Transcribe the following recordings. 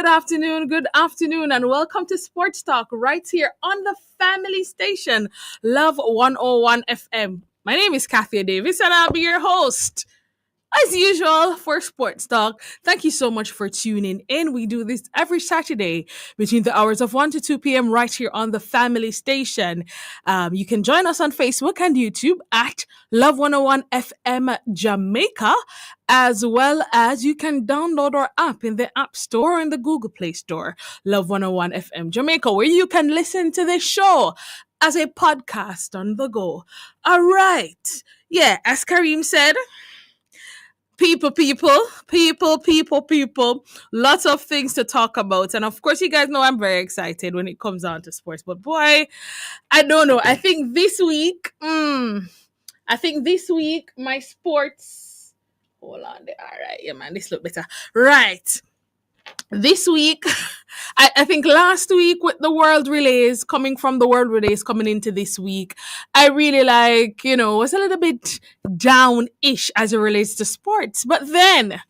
good afternoon, and welcome to Sports Talk right here on the family station, Love 101 FM. My name is Kathya Davis, and I'll be your host. As usual, for Sports Talk, thank you so much for tuning in. We do this every Saturday between the hours of 1 to 2 p.m. right here on the family station. You can join us on Facebook and YouTube at Love 101 FM Jamaica, as well as you can download our app in the App Store or in the Google Play Store, Love 101 FM Jamaica, where you can listen to this show as a podcast on the go. All right. Yeah, as Kareem said, people. Lots of things to talk about. And of course, you guys know I'm very excited when it comes down to sports. But boy, I don't know. I think this week, my sports. Hold on there. All right. Yeah, man, this look better. Right. This week, I think last week with the world relays, coming from the world relays coming into this week, I really was a little bit down-ish as it relates to sports. But then,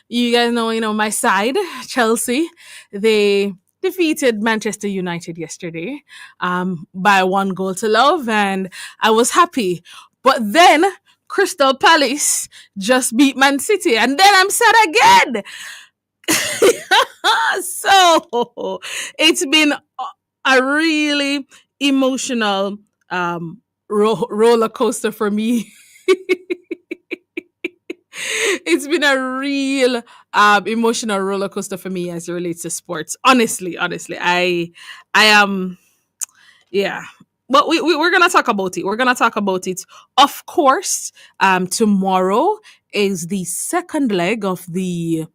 you guys know, my side, Chelsea, they defeated Manchester United yesterday by 1-0, and I was happy. But then, Crystal Palace just beat Man City, and then I'm sad again. So it's been a really emotional roller coaster for me. It's been a real emotional roller coaster for me as it relates to sports. Honestly, I am, yeah. But we're gonna talk about it. We're gonna talk about it. Of course, tomorrow is the second leg of the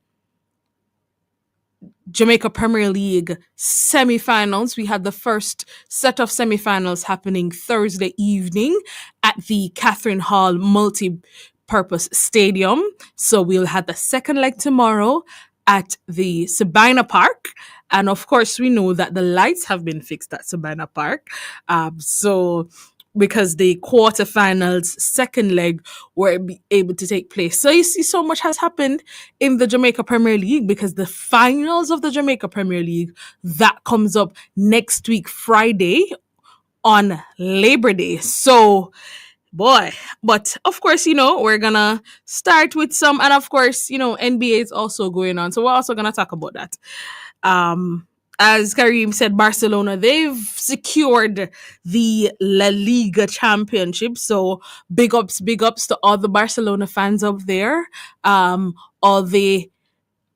Jamaica Premier League semi-finals. We had the first set of semi-finals happening Thursday evening at the Catherine Hall Multi-Purpose Stadium. So we'll have the second leg tomorrow at the Sabina Park. And of course, we know that the lights have been fixed at Sabina Park. Because the quarterfinals second leg were able to take place. So you see, so much has happened in the Jamaica Premier League, because the finals of the Jamaica Premier League, that comes up next week, Friday, on Labor Day. So, boy, but of course, we're gonna start with some, and of course, NBA is also going on. So we're also gonna talk about that. As Kareem said, Barcelona, they've secured the La Liga championship. So big ups to all the Barcelona fans out there, all the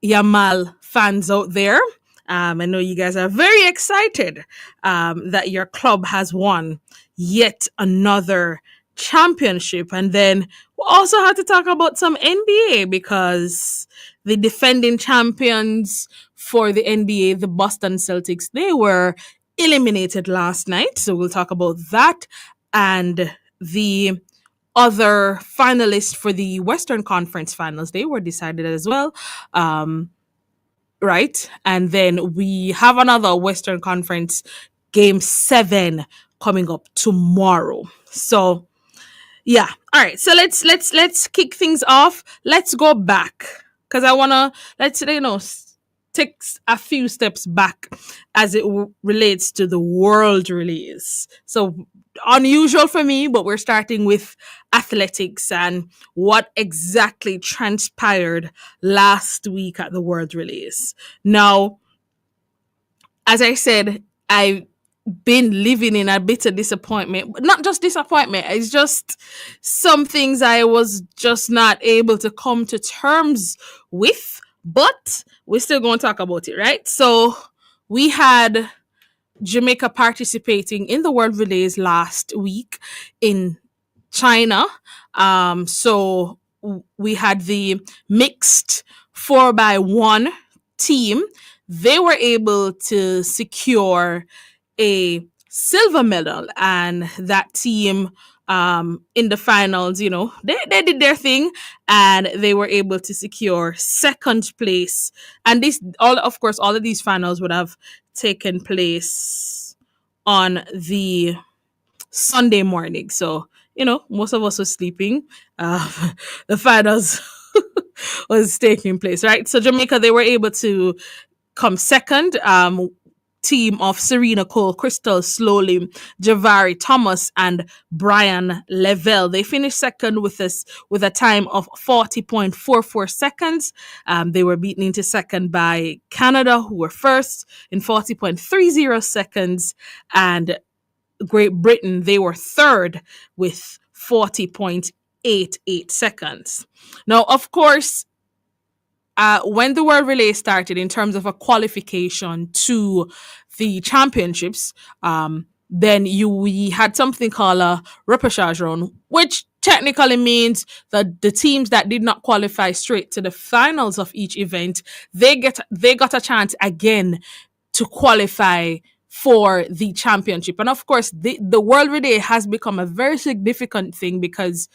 Yamal fans out there. I know you guys are very excited that your club has won yet another championship. And then we also had to talk about some NBA, because the defending champions for the NBA, the Boston Celtics, they were eliminated last night. So we'll talk about that. And the other finalists for the Western Conference Finals, they were decided as well. Right. And then we have another Western Conference Game 7 coming up tomorrow. So, yeah. All right. So let's kick things off. Let's go back, because I wanna take a few steps back as it relates to the world release. So unusual for me, but we're starting with athletics and what exactly transpired last week at the world release. Now, as I said, I've been living in a bit of disappointment. Not just disappointment, it's just some things I was just not able to come to terms with, but we're still going to talk about it, right? So we had Jamaica participating in the World Relays last week in China. So we had the mixed 4x1 team. They were able to secure a silver medal, and that team in the finals, they did their thing, and they were able to secure second place. And all of these finals would have taken place on the Sunday morning. So, most of us were sleeping. The finals was taking place, right? So Jamaica, they were able to come second. Team of Serena Cole, Crystal Slowly, Javari Thomas, and Brian Lavelle. They finished second with a time of 40.44 seconds. They were beaten into second by Canada, who were first in 40.30 seconds, and Great Britain, they were third with 40.88 seconds. Now, of course, when the World Relay started in terms of a qualification to the championships, then we had something called a repechage round, which technically means that the teams that did not qualify straight to the finals of each event, they got a chance again to qualify for the championship. And of course, the World Relay has become a very significant thing because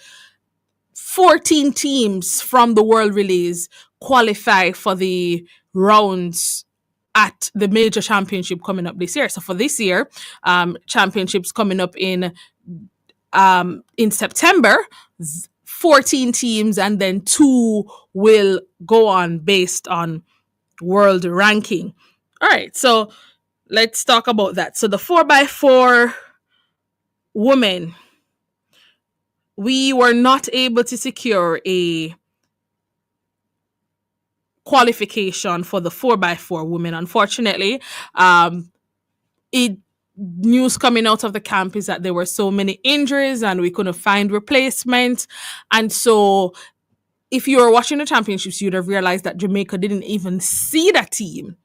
14 teams from the World Relays qualify for the rounds at the major championship coming up this year. So for this year, championships coming up in September, 14 teams, and then two will go on based on world ranking. All right, so let's talk about that. So the 4x4 women, we were not able to secure a qualification for the 4x4 women, unfortunately. It News coming out of the camp is that there were so many injuries and we couldn't find replacements. And so if you were watching the championships, you'd have realized that Jamaica didn't even see that team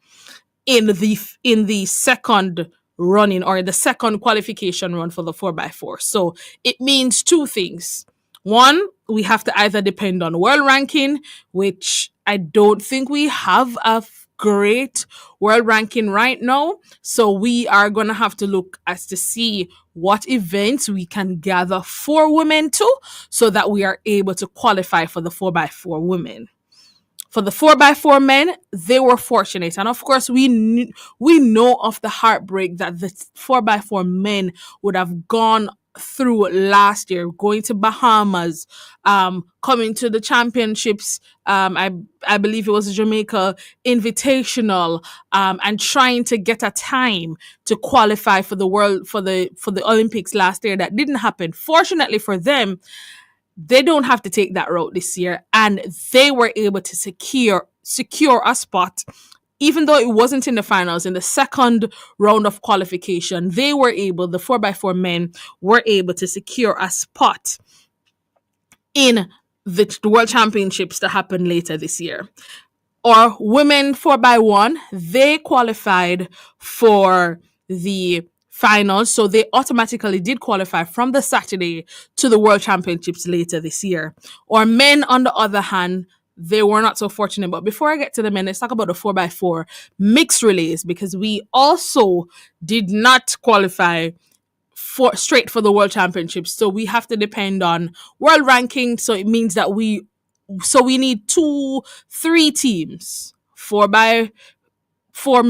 in the second running or the second qualification run for the 4x4. So it means two things. One, we have to either depend on world ranking, which I don't think we have a great world ranking right now. So we are going to have to look as to see what events we can gather for women to, so that we are able to qualify for the 4x4 women. For the 4x4 men, they were fortunate. And of course, we know of the heartbreak that the 4x4 men would have gone through last year, going to Bahamas, coming to the championships. I believe it was Jamaica Invitational, and trying to get a time to qualify for the Olympics last year. That didn't happen. Fortunately for them, they don't have to take that route this year, and they were able to secure a spot. Even though it wasn't in the finals, in the second round of qualification, the 4x4 men were able to secure a spot in the World Championships to happen later this year. Or women 4x1, they qualified for the finals, so they automatically did qualify from the Saturday to the World Championships later this year. Or men, on the other hand, they were not so fortunate. But before I get to the men, let's talk about the 4x4 mixed relays, because we also did not qualify straight for the World Championships. So we have to depend on world ranking. So it means that we need 3 teams, 4x4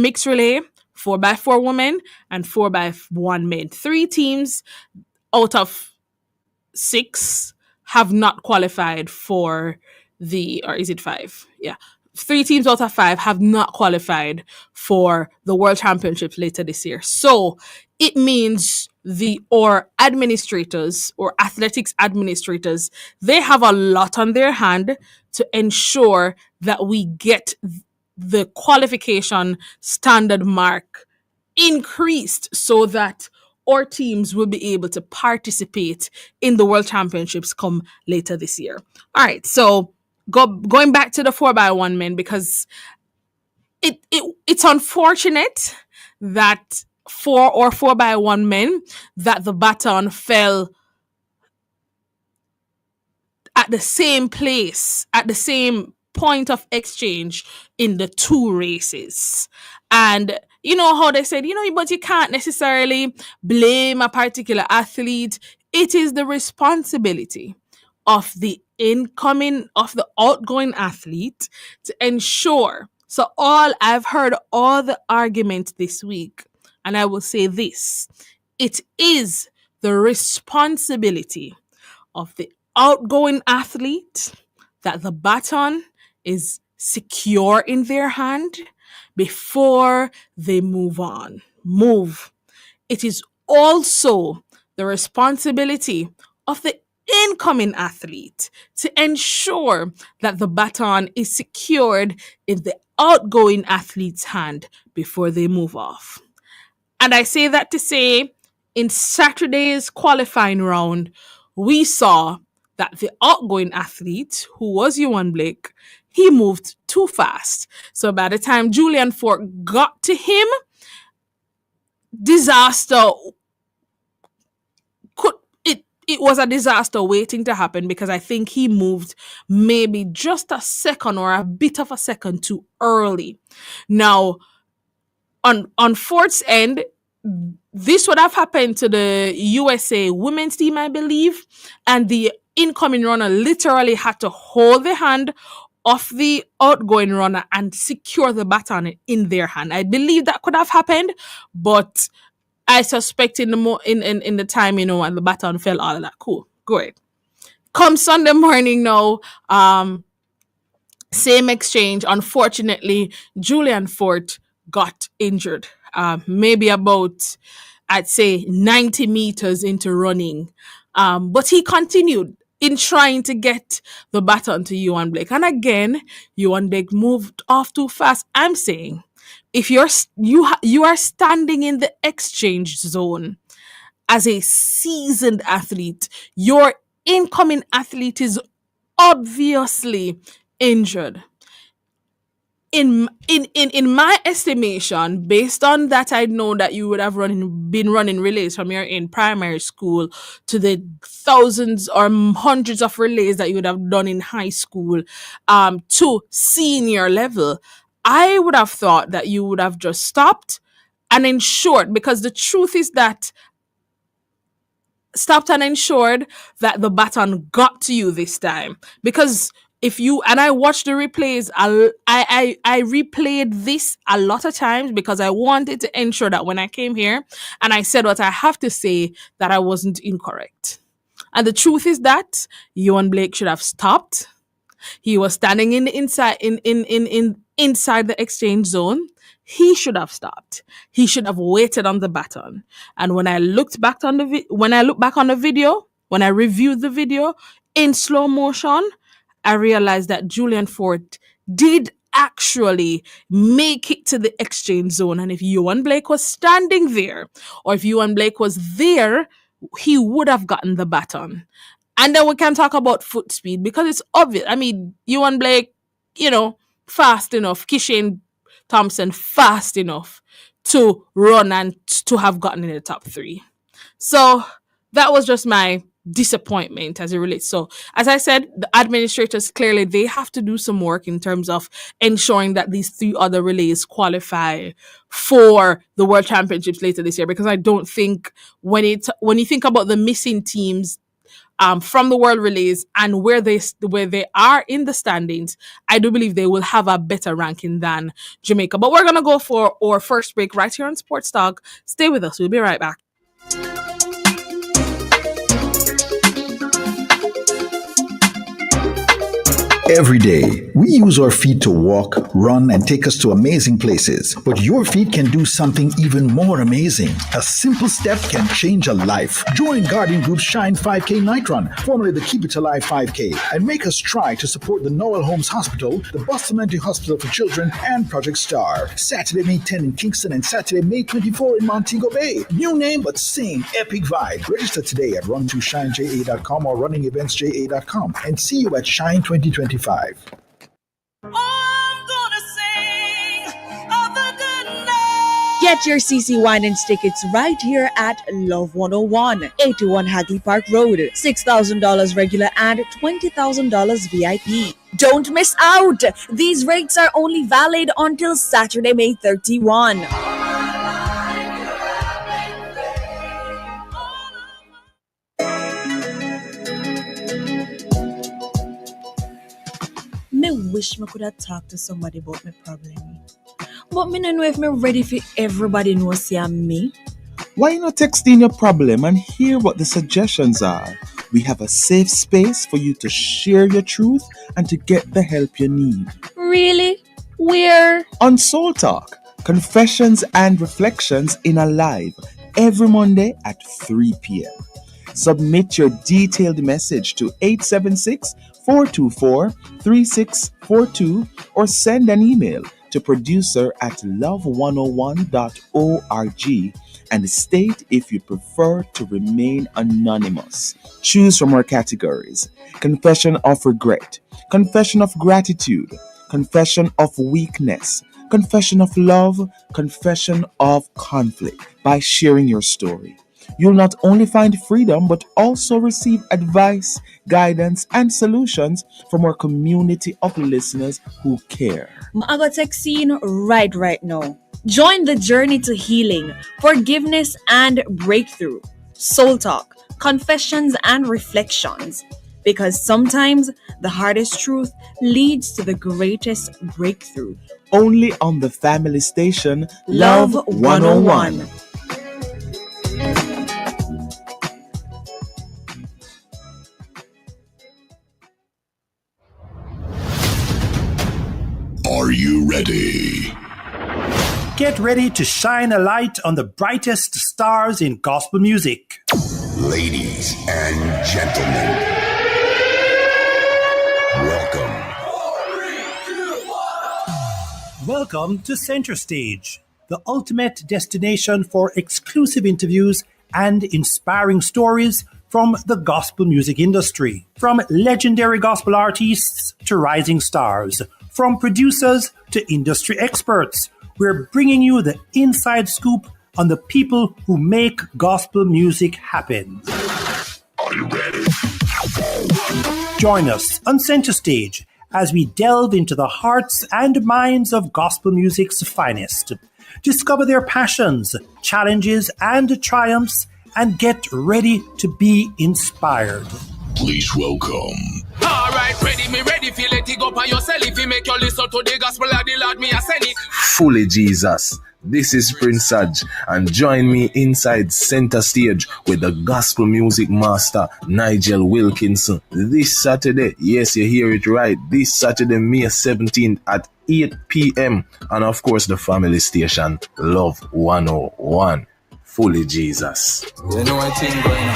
mixed relay, 4x4 women, and 4x1 men. 3 teams out of 6 have not qualified for or is it 5? Yeah. 3 teams out of 5 have not qualified for the World Championships later this year. So it means or administrators or athletics administrators, they have a lot on their hand to ensure that we get the qualification standard mark increased so that our teams will be able to participate in the World Championships come later this year. All right, so going back to the 4x1 men, because it's unfortunate that for 4x1 men that the baton fell at the same place, at the same point of exchange in the 2 races. And you know how they said, but you can't necessarily blame a particular athlete. It is the responsibility of the outgoing athlete to ensure. So I've heard all the arguments this week, and I will say this: it is the responsibility of the outgoing athlete that the baton is secure in their hand, before they move. It is also the responsibility of the incoming athlete to ensure that the baton is secured in the outgoing athlete's hand before they move off. And I say that to say, in Saturday's qualifying round, we saw that the outgoing athlete, who was Ewan Blake, he moved too fast. So by the time Julian Fort got to him, disaster could it was a disaster waiting to happen, because I think he moved maybe just a second or a bit of a second too early. Now, on Fort's end, this would have happened to the USA women's team, I believe, and the incoming runner literally had to hold the hand of the outgoing runner and secure the baton in their hand. I believe that could have happened, but I suspect in the time, and the baton fell, all of that. Cool. Great. Come Sunday morning now, same exchange. Unfortunately, Julian Fort got injured. Maybe about, I'd say, 90 meters into running. But he continued in trying to get the baton to Ewan Blake. And again, Ewan Blake moved off too fast. I'm saying, if you are standing in the exchange zone as a seasoned athlete, your incoming athlete is obviously injured. In my estimation, based on that, I know that you would have been running relays from your in primary school to the thousands or hundreds of relays that you would have done in high school, to senior level. I would have thought that you would have just stopped and ensured, because the truth is that stopped and ensured that the baton got to you this time. Because if you, and I watched the replays, I replayed this a lot of times because I wanted to ensure that when I came here and I said what I have to say, that I wasn't incorrect. And the truth is that Ewan Blake should have stopped. He was standing in the inside the exchange zone. He should have stopped. He should have waited on the baton. And when I looked back on when I look back on the video, when I reviewed the video in slow motion, I realized that Julian Fort did actually make it to the exchange zone. And if Ewan Blake was standing there, or if Ewan Blake was there, he would have gotten the baton. And then we can talk about foot speed, because it's obvious. I mean, Ewan Blake, fast enough. Kishane Thompson, fast enough to run and to have gotten in the top 3. So that was just my disappointment as it relates. So as I said, the administrators, clearly they have to do some work in terms of ensuring that these 3 other relays qualify for the World Championships later this year, because I don't think when you think about the missing teams from the world relays and where they are in the standings, I do believe they will have a better ranking than Jamaica. But we're gonna go for our first break right here on Sports Talk. Stay with us. We'll be right back. Every day, we use our feet to walk, run, and take us to amazing places. But your feet can do something even more amazing. A simple step can change a life. Join Guardian Group's Shine 5K Night Run, formerly the Keep It Alive 5K, and make us try to support the Noel Holmes Hospital, the Boston Mental Hospital for Children, and Project STAR. Saturday, May 10 in Kingston and Saturday, May 24 in Montego Bay. New name, but same epic vibe. Register today at run2shineja.com or runningeventsja.com and see you at Shine 2025. Get your CC Winans tickets right here at Love 101, 81 Hagley Park Road. $6,000 regular and $20,000 VIP. Don't miss out! These rates are only valid until Saturday, May 31. Me wish me could have talked to somebody about my problem. But me don't know if me ready for everybody know see me. Why not text in your problem and hear what the suggestions are? We have a safe space for you to share your truth and to get the help you need. Really? We're On Soul Talk, confessions and reflections in a live every Monday at 3 p.m. Submit your detailed message to 876-424-3642 or send an email to producer at love101.org and state if you prefer to remain anonymous. Choose from our categories: confession of regret, confession of gratitude, confession of weakness, confession of love, confession of conflict. By sharing your story, you'll not only find freedom but also receive advice, guidance, and solutions from our community of listeners who care. I got tech scene right now. Join the journey to healing, forgiveness, and breakthrough. Soul Talk, confessions and reflections. Because sometimes the hardest truth leads to the greatest breakthrough. Only on the family station Love Love 101. 101. Are you ready? Get ready to shine a light on the brightest stars in gospel music. Ladies and gentlemen, welcome. Welcome to Center Stage, the ultimate destination for exclusive interviews and inspiring stories from the gospel music industry. From legendary gospel artists to rising stars, from producers to industry experts, we're bringing you the inside scoop on the people who make gospel music happen. Are you ready? Join us on Center Stage as we delve into the hearts and minds of gospel music's finest. Discover their passions, challenges, and triumphs, and get ready to be inspired. Please welcome. Alright, ready, feel it, go by yourself. If you make your listen to the gospel of the Lord, me I send it. Fully Jesus. This is Prince Saj, and join me inside Center Stage with the gospel music master Nigel Wilkinson this Saturday. Yes, you hear it right. This Saturday, May 17th at 8 p.m. And of course, the family station Love 101. Fully Jesus. You know what thing going on.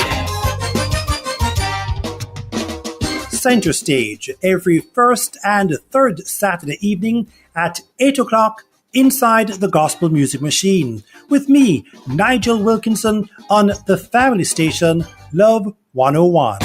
Center Stage every first and third Saturday evening at 8 o'clock inside the Gospel Music Machine with me, Nigel Wilkinson, on the family station Love 101.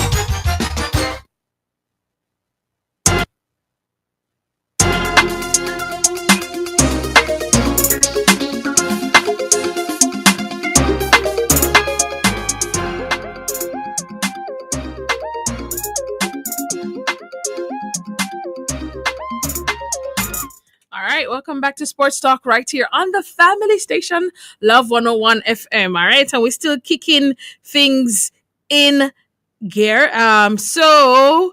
All right, welcome back to Sports Talk right here on the family station, Love 101 FM. All right, and we're still kicking things in gear. So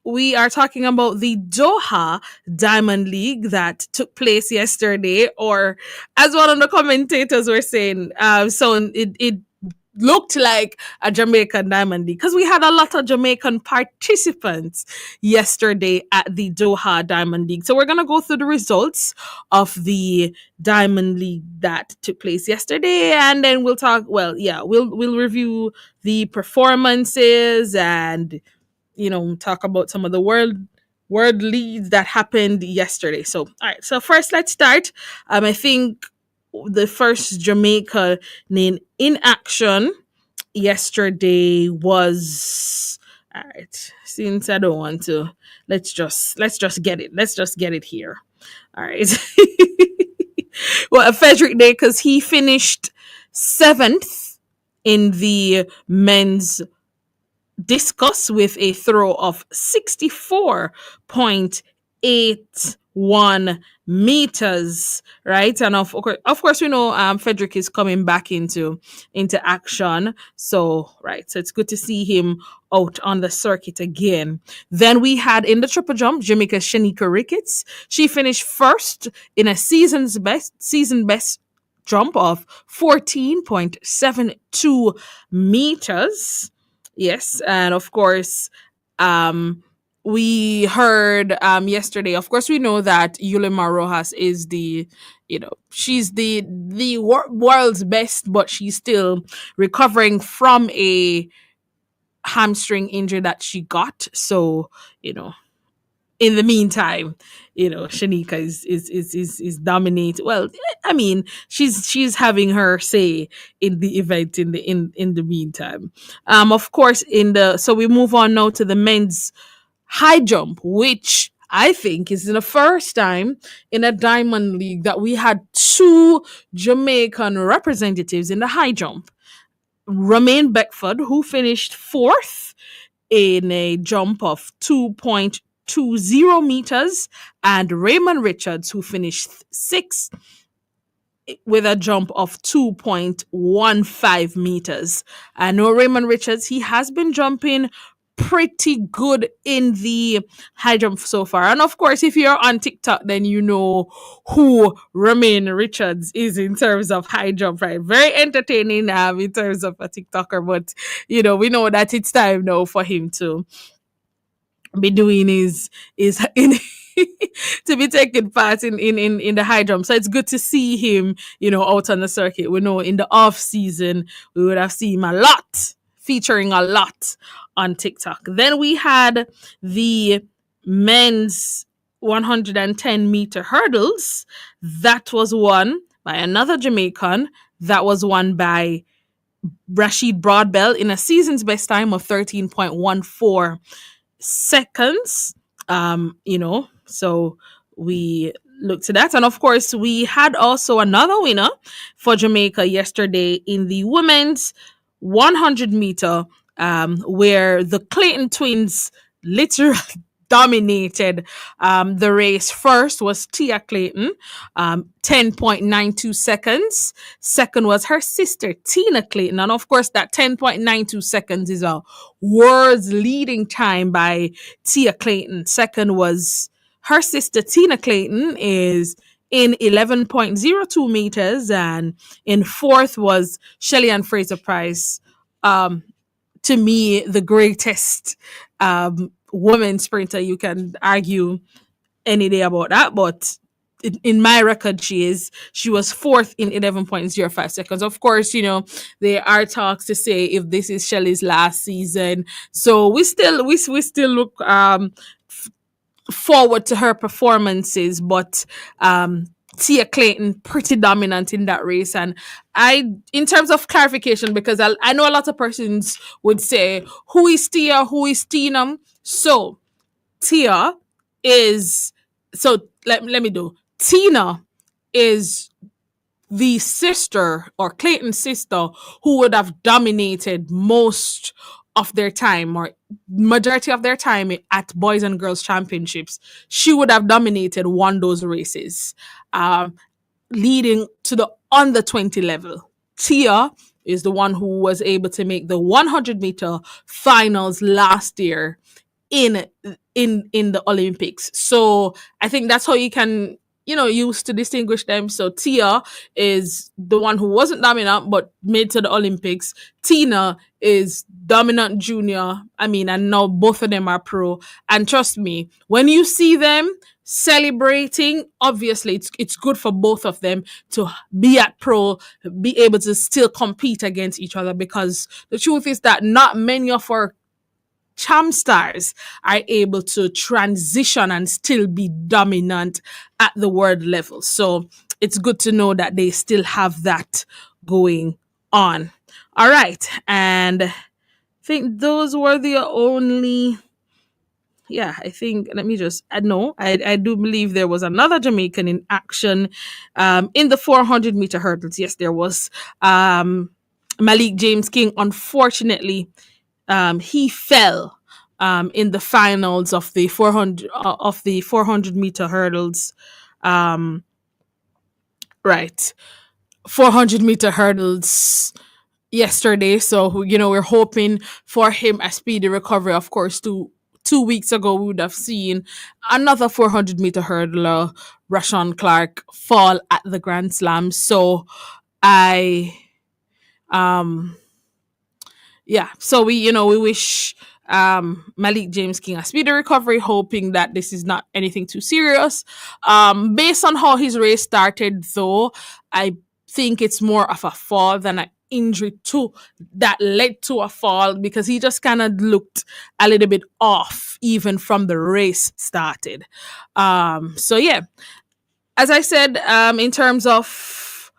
we are talking about the Doha Diamond League that took place yesterday, or as one of the commentators were saying, it looked like a Jamaican Diamond League because we had a lot of Jamaican participants yesterday at the Doha Diamond League. So we're going to go through the results of the Diamond League that took place yesterday, and then we'll talk, we'll review the performances and talk about some of the world leads that happened yesterday. So all right, so first let's start. I think the first Jamaica in action yesterday was, all right, since I don't want to, let's just get it. Let's just get it here. All right. Well, Frederick Day, because he finished 7th in the men's discus with a throw of 64.81 meters, right? And of course, we know Frederick is coming back into action. So, right. So it's good to see him out on the circuit again. Then we had in the triple jump, Jamaica's Shanika Ricketts. She finished first in a season best jump of 14.72 meters. Yes, and of course, we heard yesterday. Of course, we know that Yulima Rojas is she's the world's best, but she's still recovering from a hamstring injury that she got. So, you know, in the meantime, Shanika is dominate. Well, I mean, she's having her say in the event in the meantime. Of course, so we move on now to the men's high jump, which I think is the first time in a Diamond League that we had two Jamaican representatives in the high jump. Romaine Beckford, who finished fourth in a jump of 2.20 meters, and Raymond Richards, who finished sixth with a jump of 2.15 meters. I know Raymond Richards, he has been jumping pretty good in the high jump so far. And of course, if you're on TikTok, then you know who Romaine Richards is in terms of high jump, right? Very entertaining in terms of a TikToker, but we know that it's time now for him to be doing is in to be taking part in the high jump. So it's good to see him, out on the circuit. We know in the off season we would have seen him a lot, featuring a lot on TikTok. Then we had the men's 110-meter hurdles. That was won by another Jamaican. That was won by Rashid Broadbell in a season's best time of 13.14 seconds. So we looked to that. And of course, we had also another winner for Jamaica yesterday in the women's 100-meter, where the Clayton twins literally dominated the race. First was Tia Clayton, 10.92 seconds. Second was her sister, Tina Clayton. And of course, that 10.92 seconds is a world's leading time by Tia Clayton. Second was her sister, Tina Clayton, is in 11.02 meters. And in fourth was Shelly Ann Fraser Price. To me, the greatest woman sprinter. You can argue any day about that, but in my record, she was fourth in 11.05 seconds. Of course, there are talks to say if this is Shelly's last season, so we still look forward to her performances, but Tia Clayton pretty dominant in that race. And in terms of clarification, because I know a lot of persons would say, who is Tia, who is Tina? So Tia is, let me do, Tina is the sister or Clayton's sister who would have dominated most of their time or majority of their time at boys and girls championships. She would have dominated, won those races, leading to the under 20 level. Tia is the one who was able to make the 100-meter finals last year in the Olympics. So I think that's how you can use to distinguish them. So Tia is the one who wasn't dominant but made to the Olympics. Tina is dominant junior. And now both of them are pro. And trust me, when you see them celebrating, obviously it's good for both of them to be at pro, be able to still compete against each other, because the truth is that not many of our champ stars are able to transition and still be dominant at the world level. So it's good to know that they still have that going on. All right. And I think those were the only, I think, let me just, I do believe there was another Jamaican in action in the 400-meter hurdles. Yes, there was Malik James King. Unfortunately, he fell in the finals of the 400-meter hurdles. 400-meter hurdles yesterday. So we're hoping for him a speedy recovery. Of course, 2 weeks ago we would have seen another 400-meter hurdler, Rashawn Clark, fall at the Grand Slam. So so we wish Malik James King a speedy recovery, hoping that this is not anything too serious. Based on how his race started, though, I think it's more of a fall than an injury too that led to a fall, because he just kind of looked a little bit off even from the race started. So yeah, as I said, in terms of,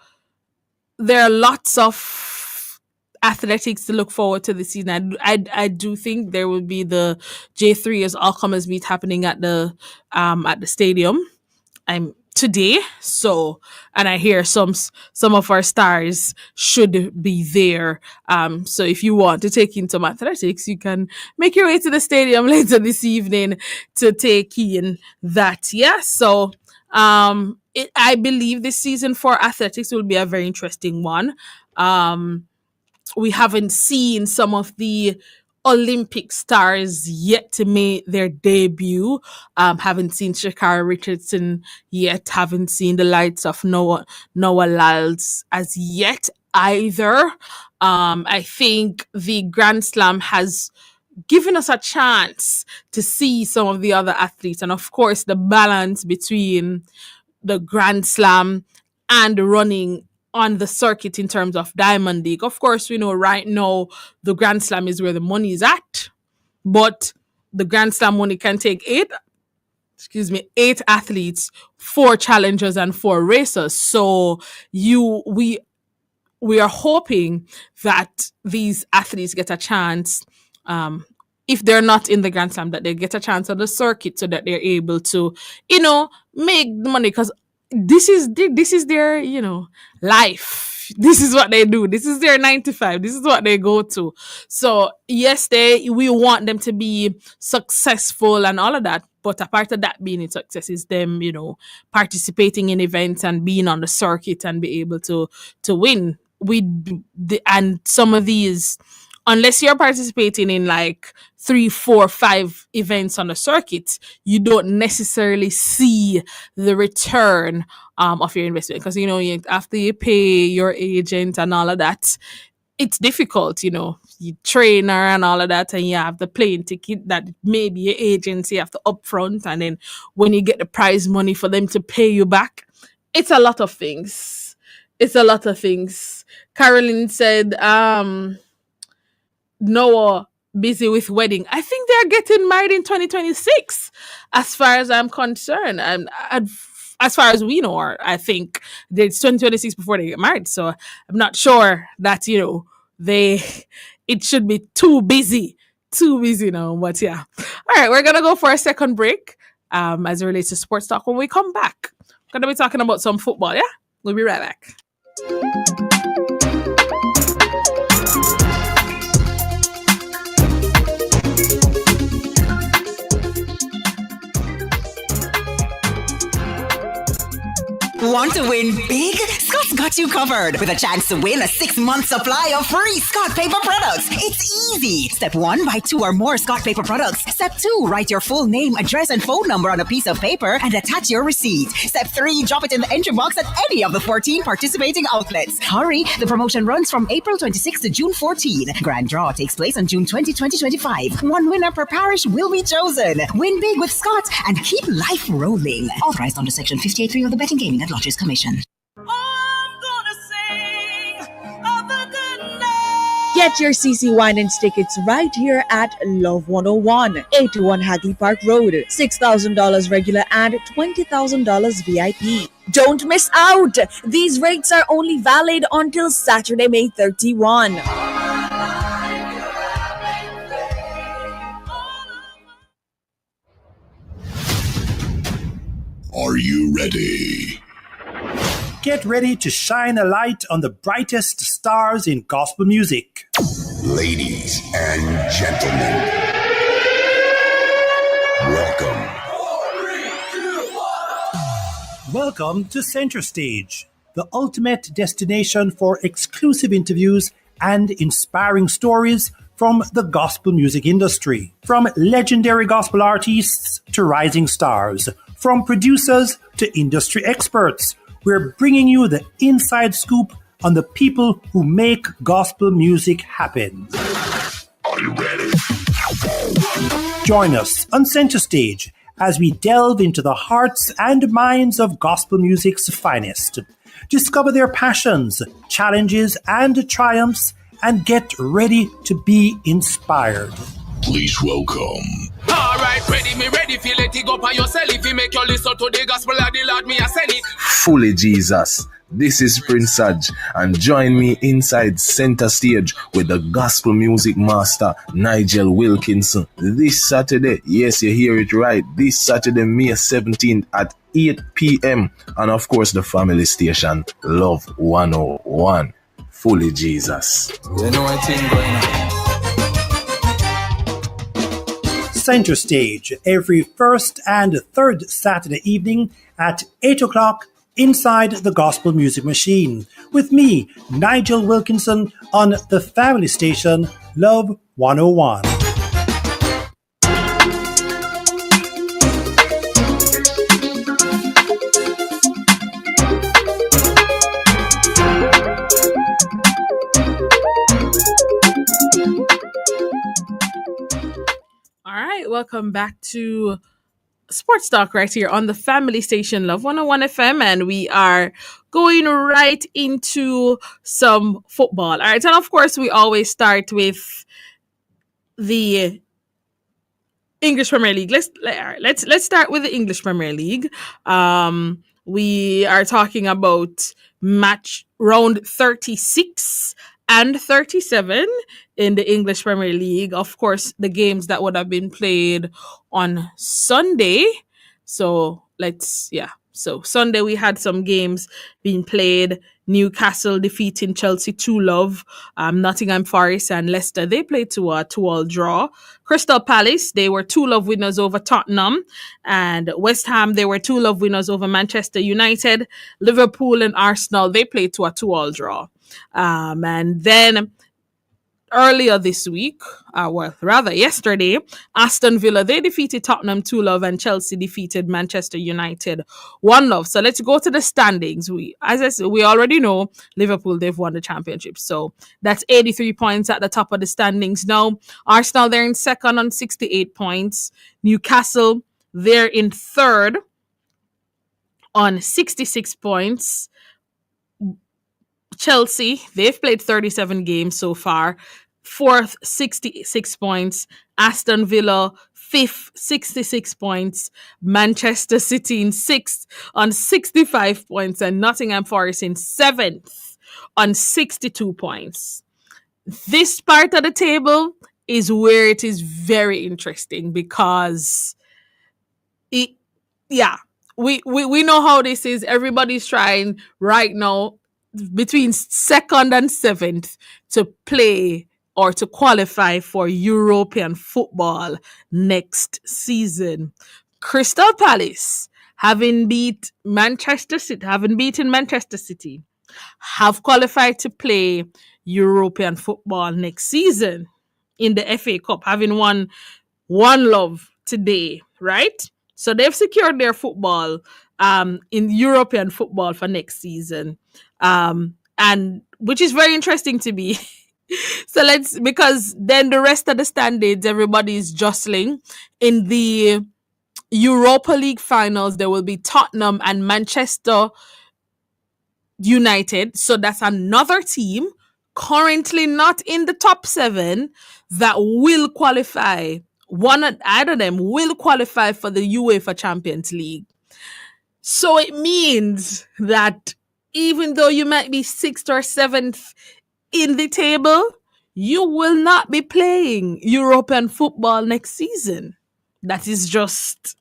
there are lots of athletics to look forward to this season. I do think there will be the J3 as all comers meet happening at the stadium. I'm today, so, and I hear some of our stars should be there. So if you want to take in some athletics, you can make your way to the stadium later this evening to take in that. Yeah, so I believe this season for athletics will be a very interesting one. We haven't seen some of the Olympic stars yet to make their debut. Haven't seen Shakara Richardson yet. Haven't seen the lights of Noah Lyles as yet either. I think the Grand Slam has given us a chance to see some of the other athletes, and of course the balance between the Grand Slam and running on the circuit in terms of Diamond League. Of course, we know right now the Grand Slam is where the money is at, but the Grand Slam money can take eight athletes, 4 challengers and 4 racers. So we are hoping that these athletes get a chance, if they're not in the Grand Slam, that they get a chance on the circuit so that they're able to, make the money, because this is their, life. This is what they do. This is their 9 to 5. This is what they go to. So yes, we want them to be successful and all of that. But a part of that being a success is them, participating in events and being on the circuit and be able to win. And some of these, unless you're participating in like 3, 4, 5 events on the circuit, you don't necessarily see the return of your investment, because after you pay your agent and all of that, it's difficult. You trainer and all of that, and you have the plane ticket that maybe your agency have to upfront, and then when you get the prize money for them to pay you back, it's a lot of things. Carolyn said, Noah busy with wedding. I think they're getting married in 2026, as far as I'm concerned. And as far as we know, I think it's 2026 before they get married. So I'm not sure that, it should be too busy now. But yeah. All right, we're going to go for a second break as it relates to sports talk. When we come back, we're going to be talking about some football. Yeah, we'll be right back. Want to win big? Scott's got you covered with a chance to win a 6-month supply of free Scott paper products. It's easy. Step 1, buy 2 or more Scott paper products. Step 2, write your full name, address, and phone number on a piece of paper and attach your receipt. Step 3, drop it in the entry box at any of the 14 participating outlets. Hurry, the promotion runs from April 26 to June 14. Grand draw takes place on June 20, 2025. One winner per parish will be chosen. Win big with Scott and keep life rolling. Authorized under Section 58.3 of the Betting, Gaming and Lotteries Commission. Get your CC Winans tickets right here at Love 101, 81 Hagley Park Road. $6,000 regular and $20,000 VIP. Don't miss out! These rates are only valid until Saturday, May 31. Are you ready? Get ready to shine a light on the brightest stars in gospel music. Ladies and gentlemen, welcome. Welcome to Center Stage, the ultimate destination for exclusive interviews and inspiring stories from the gospel music industry. From legendary gospel artists to rising stars, from producers to industry experts, we're bringing you the inside scoop on the people who make gospel music happen. Are you ready? Join us on Center Stage as we delve into the hearts and minds of gospel music's finest. Discover their passions, challenges, and triumphs, and get ready to be inspired. Please welcome. Alright, ready, feel it, go by yourself. If you make your listen to the gospel of the Lord, me I send it. Fully Jesus. This is Prince Saj, and join me inside Center Stage with the gospel music master Nigel Wilkinson this Saturday. Yes, you hear it right. This Saturday, May 17th at 8 p.m. And of course, the family station Love 101. Fully Jesus. You know what thing going on. Center Stage every first and third Saturday evening at 8 o'clock inside the Gospel Music Machine with me, Nigel Wilkinson, on the family station Love 101. All right, welcome back to Sports Talk right here on the family station Love 101 FM, and we are going right into some football. All right, and of course we always start with the English Premier League. Let's start with the English Premier League. We are talking about match round 36 and 37 in the English Premier League. Of course, the games that would have been played on Sunday. So Sunday we had some games being played. Newcastle defeating Chelsea 2-0. Nottingham Forest and Leicester, they played to a 2-2 draw. Crystal Palace, they were 2-0 winners over Tottenham. And West Ham, they were 2-0 winners over Manchester United. Liverpool and Arsenal, they played to a 2-2 draw. And then earlier this week, yesterday, Aston Villa, they defeated Tottenham 2-0 and Chelsea defeated Manchester United 1-0. So let's go to the standings. As I said, we already know Liverpool, they've won the championship. So that's 83 points at the top of the standings now. Arsenal, they're in second on 68 points. Newcastle, they're in third on 66 points. Chelsea, they've played 37 games so far. Fourth, 66 points. Aston Villa, fifth, 66 points. Manchester City in sixth on 65 points. And Nottingham Forest in seventh on 62 points. This part of the table is where it is very interesting because we know how this is. Everybody's trying right now between second and seventh to play or to qualify for European football next season. Crystal Palace, having beaten Manchester City, have qualified to play European football next season in the FA Cup, having won 1-0 today, right? So they've secured their football in European football for next season. And which is very interesting to me. Because then the rest of the standings, everybody's jostling. In the Europa League finals, there will be Tottenham and Manchester United. So that's another team currently not in the top 7 that will qualify. Either of them will qualify for the UEFA Champions League. So it means that even though you might be 6th or 7th in the table, you will not be playing European football next season. That is just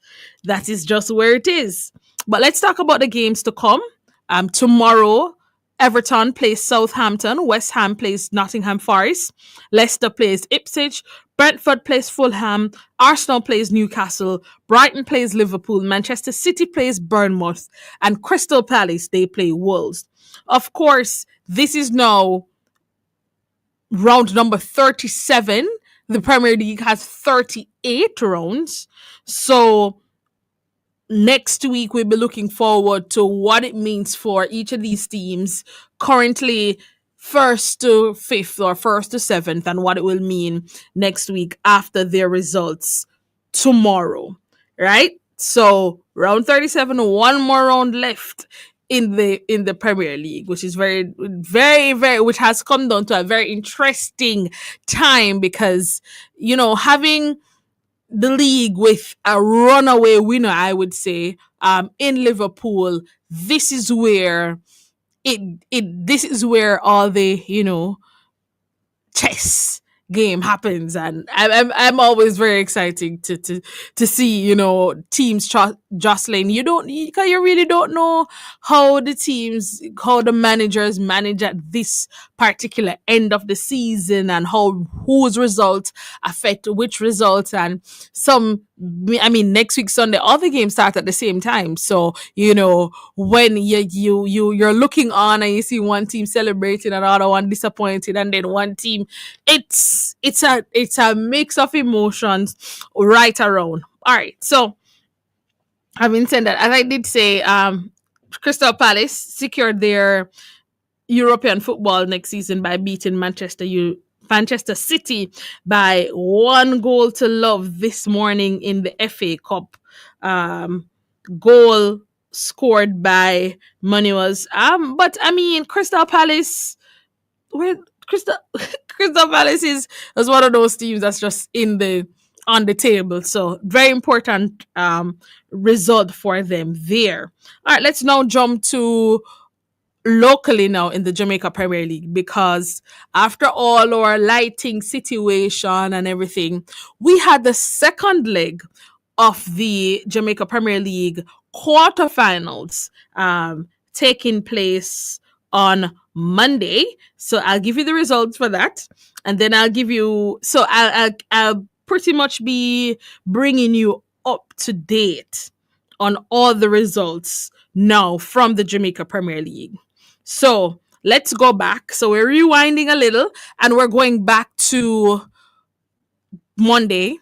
where it is. But let's talk about the games to come. Tomorrow, Everton plays Southampton. West Ham plays Nottingham Forest. Leicester plays Ipswich. Brentford plays Fulham. Arsenal plays Newcastle. Brighton plays Liverpool. Manchester City plays Bournemouth. And Crystal Palace, they play Wolves. Of course, this is now round number 37. The Premier League has 38 rounds. So next week, we'll be looking forward to what it means for each of these teams currently 1st to 5th or 1st to 7th, and what it will mean next week after their results tomorrow, right? So round 37, one more round left in the Premier League, which is very, which has come down to a very interesting time because having the league with a runaway winner, I would say, in Liverpool, this is where this is where all the chess game happens, and I'm always very excited to see teams jostling. Because you really don't know how the managers manage at this particular end of the season, and how whose results affect which results. And next week Sunday all the games start at the same time, so when you're looking on and you see one team celebrating and another one disappointed, and then one team, it's a mix of emotions right around. All right, so having said that, as I did say, Crystal Palace secured their European football next season by beating Manchester City by 1-0 this morning in the FA Cup. Goal scored by Manuels. But Crystal Palace, where Crystal Crystal Palace is one of those teams that's just on the table. So very important result for them there. All right, let's now jump to locally now in the Jamaica Premier League, because after all our lighting situation and everything, we had the second leg of the Jamaica Premier League quarterfinals taking place on Monday. So I'll give you the results for that, and then I'll give you. So I'll pretty much be bringing you up to date on all the results now from the Jamaica Premier League. So let's go back. So we're rewinding a little, and we're going back to Monday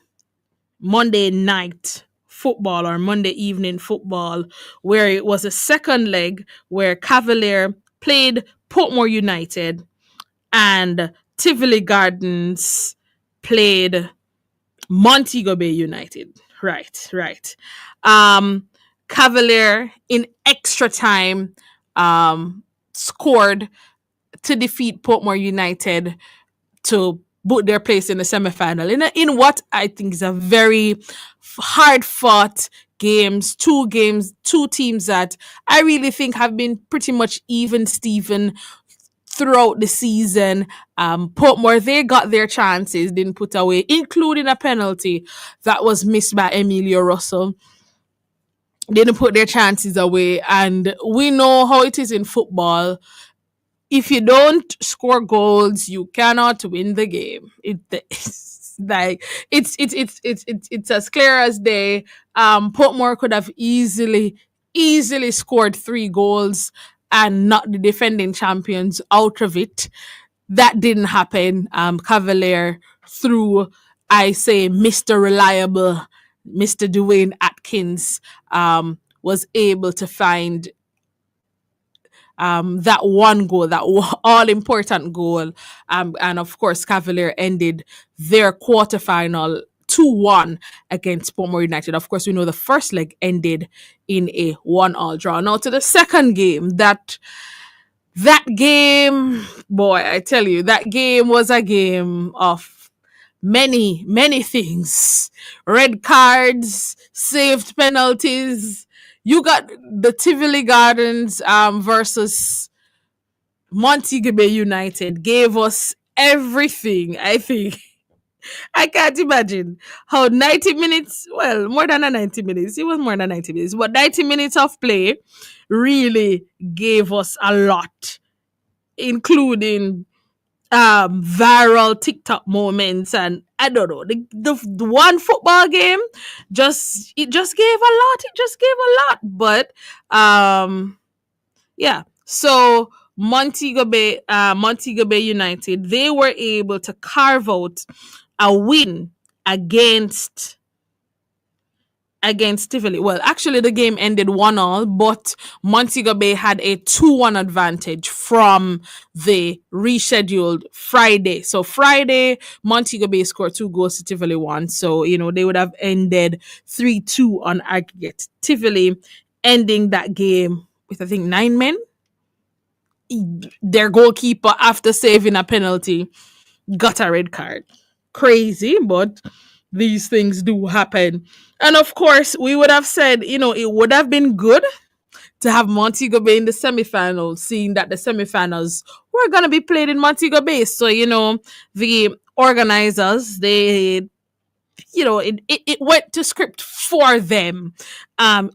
night football, or Monday evening football, where it was a second leg where Cavalier played Portmore United and Tivoli Gardens played Montego Bay United. Right. Cavalier in extra time scored to defeat Portmore United to boot their place in the semi-final in what I think is a very hard fought two teams that I really think have been pretty much even Steven throughout the season. Portmore, they got their chances, didn't put away, including a penalty that was missed by Emilio Russell. Didn't put their chances away, and we know how it is in football. If you don't score goals, you cannot win the game. It's like it's as clear as day. Portmore could have easily scored 3 goals and knocked the defending champions out of it. That didn't happen. Cavalier, through, I say, Mr. Reliable, Mr. Dwayne Atkins, was able to find that one goal, that all important goal. And of course, Cavalier ended their quarterfinal 2-1 against Portmore United. Of course, we know the first leg ended in a 1-1 draw. Now to the second game, that game, boy, I tell you, that game was a game of many things. Red cards, saved penalties. You got the Tivoli Gardens versus Montego Bay United, gave us everything, I think. I can't imagine how 90 minutes, well, more than 90 minutes, it was more than 90 minutes, but 90 minutes of play really gave us a lot, including viral TikTok moments, and I don't know, the one football game just gave a lot. It just gave a lot. But yeah. So Montego Bay United, they were able to carve out a win against against Tivoli. Well, actually, the game ended 1-all, but Montego Bay had a 2-1 advantage from the rescheduled Friday. So, Friday, Montego Bay scored 2 goals to Tivoli 1. So, they would have ended 3-2 on aggregate. Tivoli ending that game with, I think, 9 men. Their goalkeeper, after saving a penalty, got a red card. Crazy, but these things do happen. And of course, we would have said, it would have been good to have Montego Bay in the semifinals, seeing that the semifinals were going to be played in Montego Bay. So, the organizers, it went to script for them,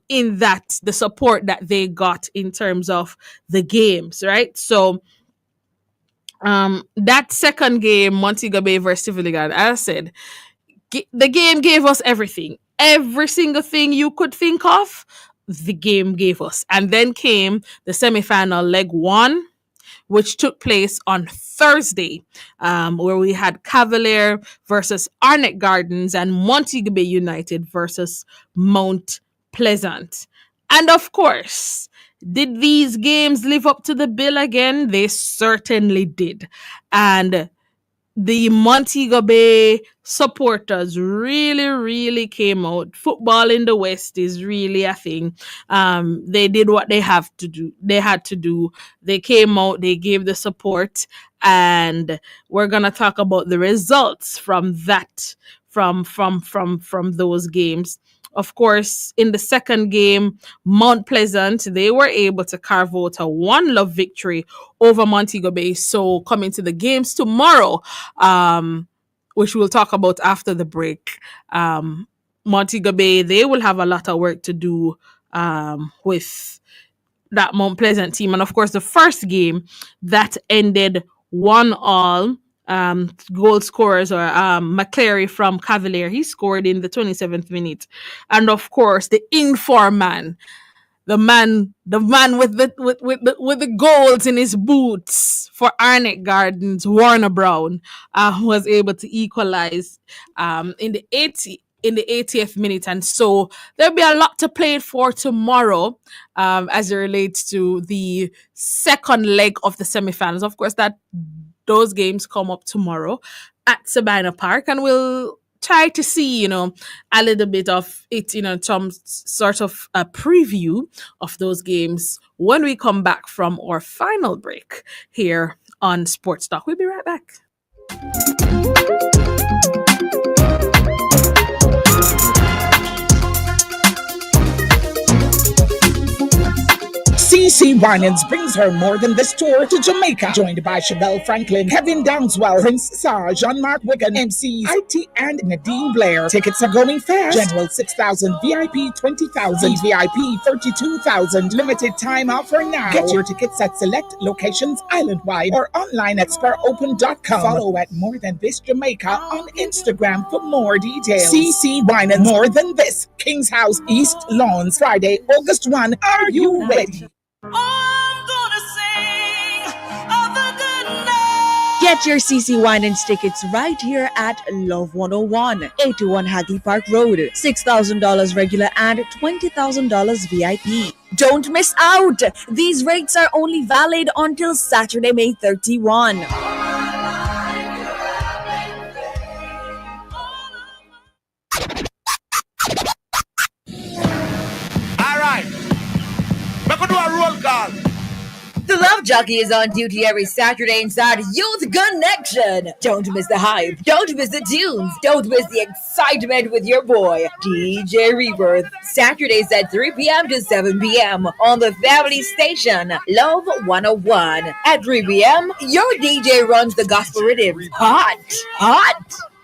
in that the support that they got in terms of the games, right? So, that second game, Montego Bay versus Tivoli, as I said, the game gave us everything. Every single thing you could think of, the game gave us. And then came the semifinal leg one, which took place on Thursday, where we had Cavalier versus Arnett Gardens and Montego Bay United versus Mount Pleasant. And of course, did these games live up to the bill again? They certainly did. And the Montego Bay supporters really, really came out. Football in the West is really a thing. They did what they have to do. They had to do. They came out. They gave the support, and we're gonna talk about the results from that, from those games. Of course, in the second game, Mount Pleasant, they were able to carve out a 1-love victory over Montego Bay. So coming to the games tomorrow, which we'll talk about after the break, Montego Bay, they will have a lot of work to do with that Mount Pleasant team. And of course, the first game that ended 1-all, goal scorers or McCleary from Cavalier. He scored in the 27th minute. And of course, the informan, the man with the goals in his boots for Arnett Gardens, Warner Brown, was able to equalize in the 80th minute. And so there'll be a lot to play for tomorrow, as it relates to the second leg of the semifinals. Of course, those games come up tomorrow at Sabina Park, and we'll try to see, a little bit of it, some sort of a preview of those games when we come back from our final break here on Sports Talk. We'll be right back. CC Winans brings her More Than This tour to Jamaica, joined by Chevelle Franklin, Kevin Downswell, Prince Sarge, Jean-Marc Wigan, MCs IT and Nadine Blair. Tickets are going fast. General 6,000, VIP 20,000, VIP 32,000. Limited time offer now. Get your tickets at select locations island-wide or online at sparopen.com. Follow at More Than This Jamaica on Instagram for more details. CC Winans, More Than This, King's House, East Lawns, Friday, August 1. Are you ready? Get your CC Winans tickets right here at Love 101, 81 Hagley Park Road. $6,000 regular and $20,000 VIP. Don't miss out! These rates are only valid until Saturday, May 31. Alright, we're going to do a roll call. The Love Jockey is on duty every Saturday inside Youth Connection. Don't miss the hype. Don't miss the tunes. Don't miss the excitement with your boy, DJ Rebirth. Saturdays at 3 p.m. to 7 p.m. on the family station, Love 101. At 3 p.m., your DJ runs the gospel rhythm. Hot.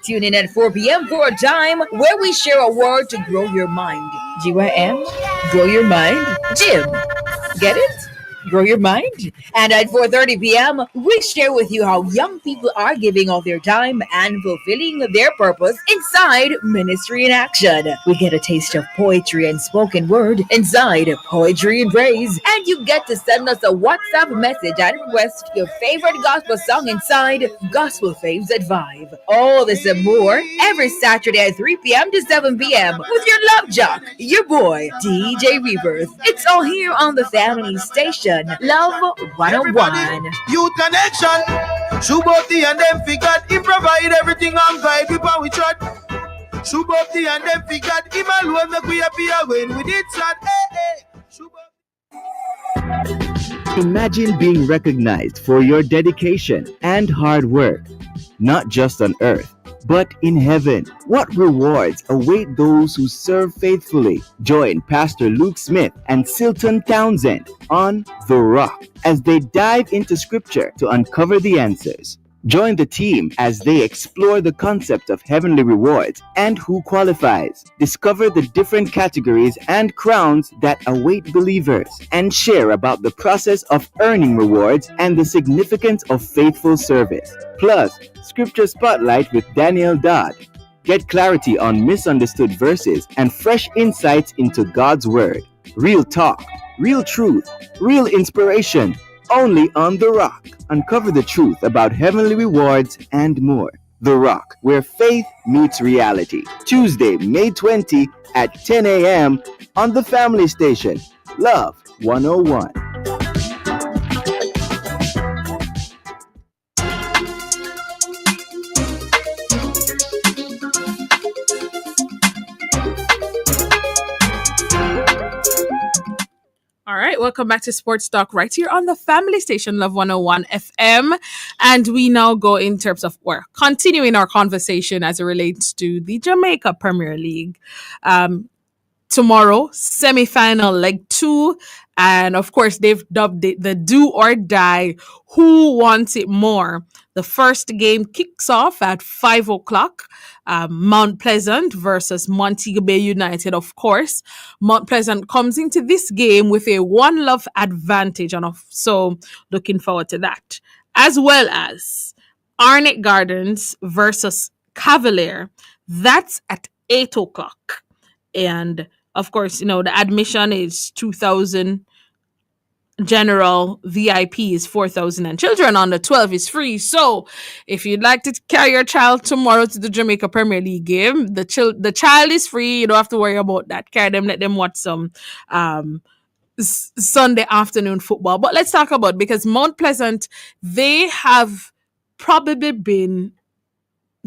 Tune in at 4 p.m. for a time where we share a word to grow your mind. GYM? Grow your mind? Jim. Get it? grow your mind. And at 4:30 p.m., we share with you how young people are giving of their time and fulfilling their purpose inside Ministry in Action. We get a taste of poetry and spoken word inside Poetry and Praise. And you get to send us a WhatsApp message and request your favorite gospel song inside Gospel Faves at 5. All this and more every Saturday at 3 p.m. to 7 p.m. with your love jock, your boy, DJ Rebirth. It's all here on the family station, Love 101. Youth connection. Shubopti and them figured he provide everything on vibe with we chat. Shubopti and them figured him alone make we appear when we did chat. Hey, Imagine being recognized for your dedication and hard work, not just on earth, but in heaven. What rewards await those who serve faithfully? Join Pastor Luke Smith and Silton Townsend on The Rock as they dive into scripture to uncover the answers. Join the team as they explore the concept of heavenly rewards and who qualifies. Discover the different categories and crowns that await believers, and share about the process of earning rewards and the significance of faithful service. Plus, Scripture Spotlight with Daniel Dodd. Get clarity on misunderstood verses and fresh insights into God's Word. Real talk, real truth, real inspiration. Only on The Rock. Uncover the truth about heavenly rewards and more. The Rock, where faith meets reality. Tuesday, May 20 at 10 a.m. on the Family Station. Love 101. All right, welcome back to Sports Talk right here on the family station, Love 101 FM. And we now go in terms of, we're continuing our conversation as it relates to the Jamaica Premier League. Tomorrow, semi-final leg 2. And of course, they've dubbed it the do or die. Who wants it more? The first game kicks off at 5 o'clock. Mount Pleasant versus Montego Bay United, of course. Mount Pleasant comes into this game with a 1-love advantage. And so looking forward to that. As well as Arnett Gardens versus Cavalier. That's at 8 o'clock. And of course, the admission is 2,000. General VIP is 4,000 and children under 12 is free. So if you'd like to carry your child tomorrow to the Jamaica Premier League game, the child is free. You don't have to worry about that. Carry them, let them watch some Sunday afternoon football. But let's talk about, because Mount Pleasant, they have probably been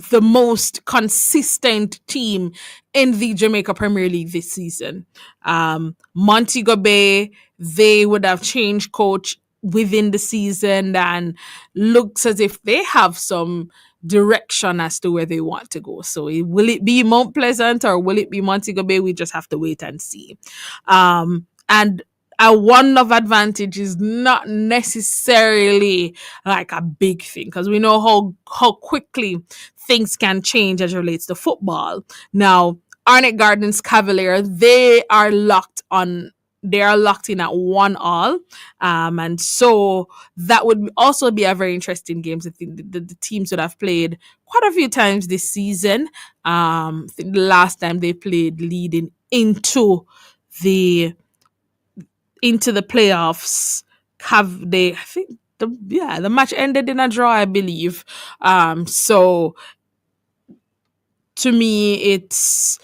the most consistent team in the Jamaica Premier League this season. Montego Bay, they would have changed coach within the season and looks as if they have some direction as to where they want to go. So will it be Mount Pleasant or will it be Montego Bay? We just have to wait and see. And a 1-love advantage is not necessarily like a big thing, because we know how quickly things can change as it relates to football. Now, Arnett Gardens Cavalier, they are locked in at 1-1. And so that would also be a very interesting game. I think the teams would have played quite a few times this season. I think the last time they played leading into the playoffs, the match ended in a draw, I believe. So to me, it's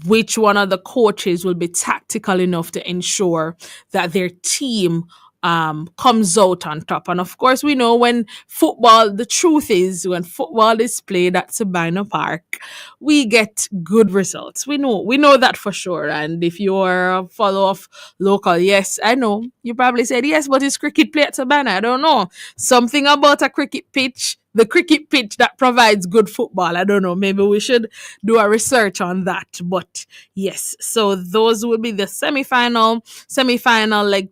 which one of the coaches will be tactical enough to ensure that their team comes out on top. And of course, we know the truth is, when football is played at Sabina Park, we get good results. We know that for sure. And if you're a follower of local, yes, I know, you probably said, yes, but it's cricket play at Sabina. I don't know. Something about a cricket pitch, the cricket pitch that provides good football. I don't know. Maybe we should do a research on that. But yes, so those will be the semi-final like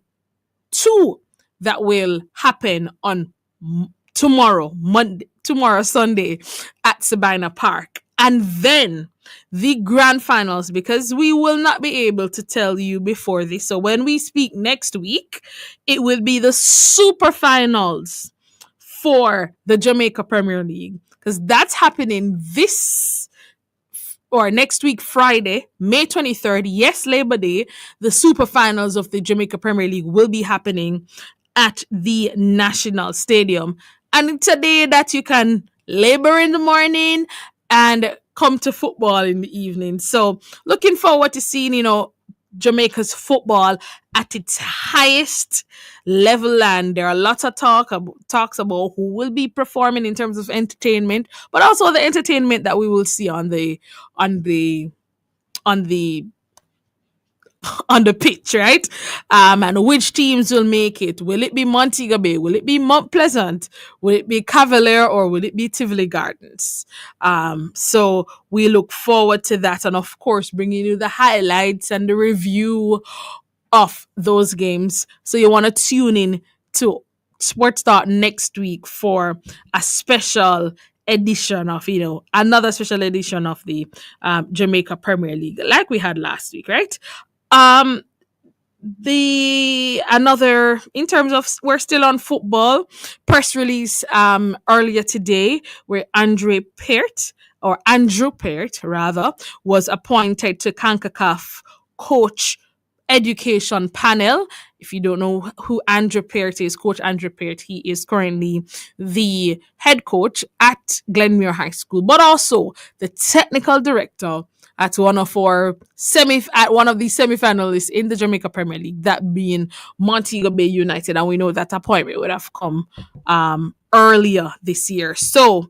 2 that will happen on tomorrow, Sunday at Sabina Park. And then the grand finals, because we will not be able to tell you before this. So when we speak next week, it will be the super finals for the Jamaica Premier League, because that's happening this or next week, Friday, May 23rd. Yes, Labor Day. The super finals of the Jamaica Premier League will be happening at the National Stadium. And it's a day that you can labor in the morning and come to football in the evening. So looking forward to seeing, Jamaica's football at its highest level, and there are lots of talks about who will be performing in terms of entertainment, but also the entertainment that we will see on the on the on the on the pitch, right? And which teams will make it? Will it be Montego Bay? Will it be Mount Pleasant? Will it be Cavalier, or will it be Tivoli Gardens? So we look forward to that, and of course, bringing you the highlights and the review of those games. So you want to tune in to Sports Start next week for a special edition of, another special edition of the Jamaica Premier League, like we had last week, right? Um, the another in terms of, we're still on football, press release earlier today where Andrew Peart rather was appointed to CONCACAF coach education panel. If you don't know who Andrew Peart is, Coach Andrew Peart, he is currently the head coach at Glenmuir High School, but also the technical director at one of the semi-finalists in the Jamaica Premier League, that being Montego Bay United, and we know that appointment would have come earlier this year. So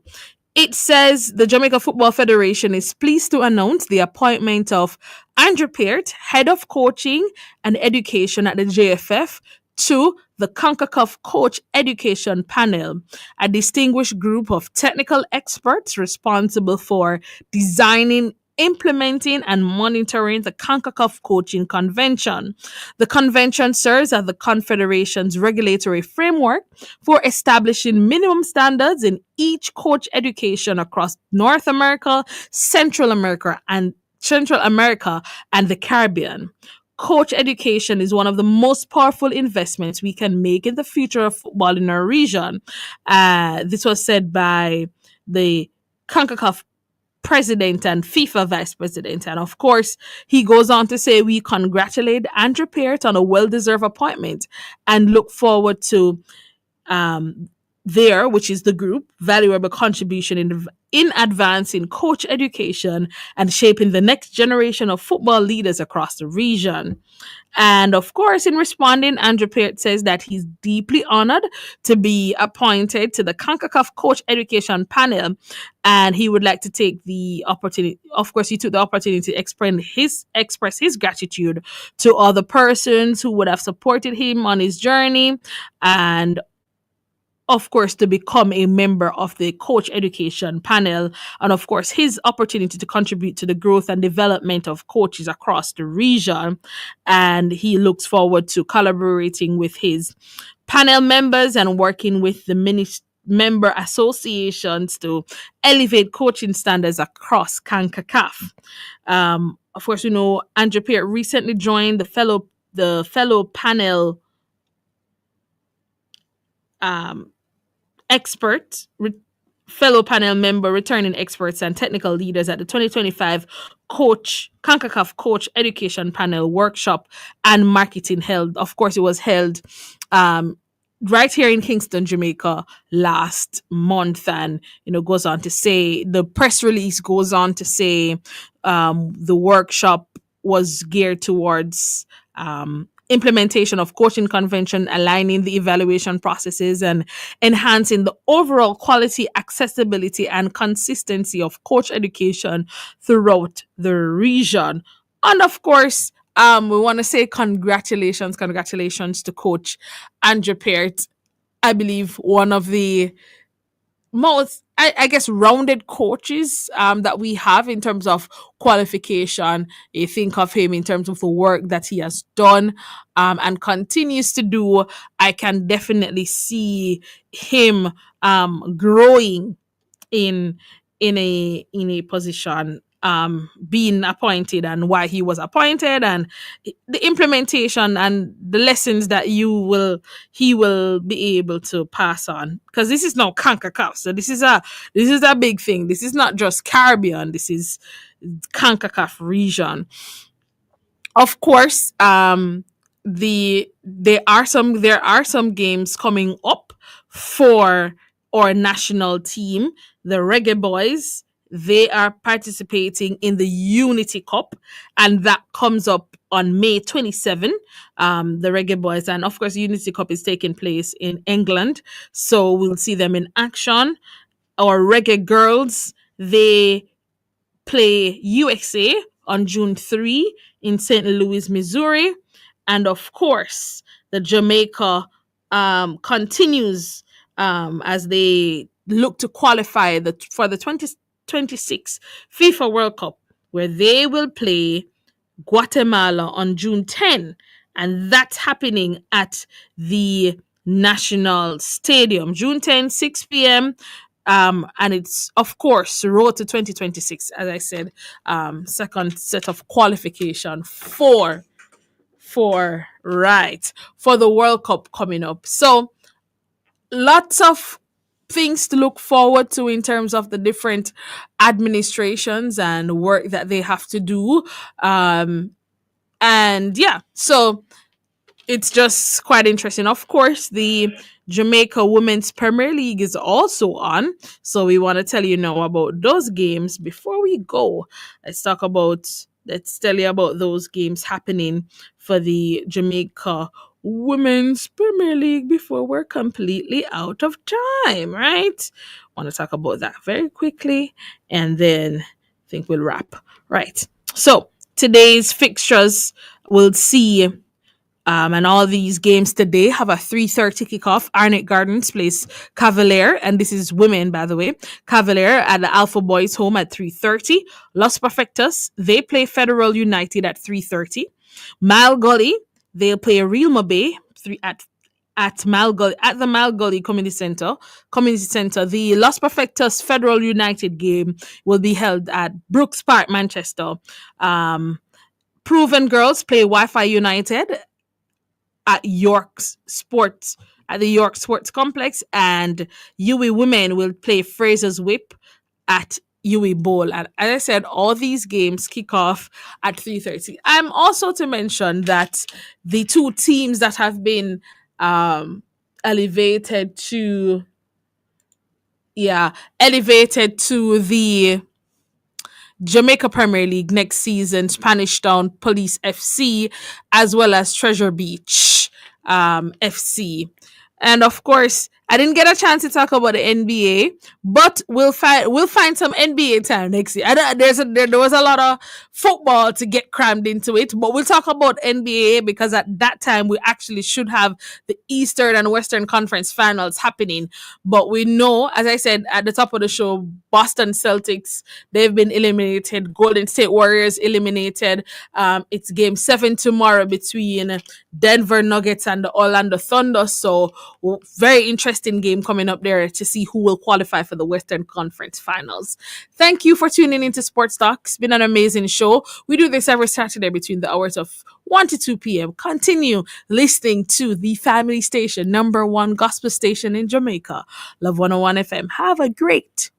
it says the Jamaica Football Federation is pleased to announce the appointment of Andrew Peart, head of coaching and education at the JFF, to the CONCACAF Coach Education Panel, a distinguished group of technical experts responsible for designing, implementing, and monitoring the CONCACAF Coaching Convention. The convention serves as the Confederation's regulatory framework for establishing minimum standards in each coach education across North America, Central America, and the Caribbean. Coach education is one of the most powerful investments we can make in the future of football in our region. This was said by the CONCACAF president and FIFA vice president. And of course, he goes on to say, we congratulate Andrew Peart on a well-deserved appointment and look forward to which is the group, valuable contribution in advancing coach education and shaping the next generation of football leaders across the region. And of course, in responding, Andrew Peart says that he's deeply honored to be appointed to the CONCACAF Coach Education Panel, and he would like to take the opportunity. Of course, he took the opportunity to express his gratitude to other persons who would have supported him on his journey, and of course, to become a member of the coach education panel, and of course, his opportunity to contribute to the growth and development of coaches across the region. And he looks forward to collaborating with his panel members and working with the member associations to elevate coaching standards across CONCACAF. Of course, Andrew Peart recently joined the fellow panel fellow panel member, returning experts and technical leaders at the 2025 CONCACAF Coach Education Panel Workshop and Marketing held. Of course, it was held right here in Kingston, Jamaica last month. And, goes on to say, the press release goes on to say the workshop was geared towards implementation of coaching convention, aligning the evaluation processes, and enhancing the overall quality, accessibility, and consistency of coach education throughout the region. And of course, we want to say congratulations to Coach Andrew Peart. I believe one of the most, I guess, rounded coaches that we have in terms of qualification. You think of him in terms of the work that he has done and continues to do. I can definitely see him growing in a position being appointed and why he was appointed, and the implementation and the lessons that he will be able to pass on, because this is now CONCACAF, so this is a big thing. This is not just Caribbean, this is CONCACAF region. Of course, there are some games coming up for our national team. The Reggae Boys, they are participating in the Unity Cup, and that comes up on May 27. The Reggae Boys, and of course, Unity Cup is taking place in England, so we'll see them in action. Our Reggae Girls, they play USA on June 3 in St. Louis, Missouri. And of course, the Jamaica continues as they look to qualify for the 2026 FIFA World Cup, where they will play Guatemala on June 10. And that's happening at the National Stadium, June 10, 6 p.m. And it's, of course, road to 2026, as I said, second set of qualification for the World Cup coming up. So lots of things to look forward to in terms of the different administrations and work that they have to do. And yeah, so it's just quite interesting. Of course, the Jamaica Women's Premier League is also on. So we want to tell you now about those games. Before we go, let's tell you about those games happening for the Jamaica Women's Premier League before we're completely out of time, right? Want to talk about that very quickly, and then I think we'll wrap. Right. So today's fixtures will see and all these games today have a 3:30 kickoff. Arnett Gardens plays Cavalier, and this is women, by the way. Cavalier at the Alpha Boys home at 3:30. Los Perfectos, they play Federal United at 3:30. Mile Gully, they'll play Real Bay at Mile Gully, at the Mile Gully Community Center. The Los Perfectos Federal United game will be held at Brooks Park, Manchester. Proven Girls play Wi-Fi United at the York Sports Complex, and UE Women will play Fraser's Whip at UE Bowl. And as I said, all these games kick off at 3:30. I'm also to mention that the two teams that have been elevated to the Jamaica Premier League next season, Spanish Town Police FC, as well as Treasure Beach FC. And of course, I didn't get a chance to talk about the NBA, but we'll find some NBA time next year. There was a lot of football to get crammed into it, but we'll talk about NBA because at that time we actually should have the Eastern and Western Conference finals happening. But we know, as I said at the top of the show, Boston Celtics, they've been eliminated. Golden State Warriors eliminated. It's game 7 tomorrow between Denver Nuggets and the Orlando Thunder. So very interesting game coming up there to see who will qualify for the Western Conference Finals. Thank you for tuning into Sports Talk. It's been an amazing show. We do this every Saturday between the hours of 1 to 2 p.m. Continue listening to the family station, #1 gospel station in Jamaica, Love 101 FM. Have a great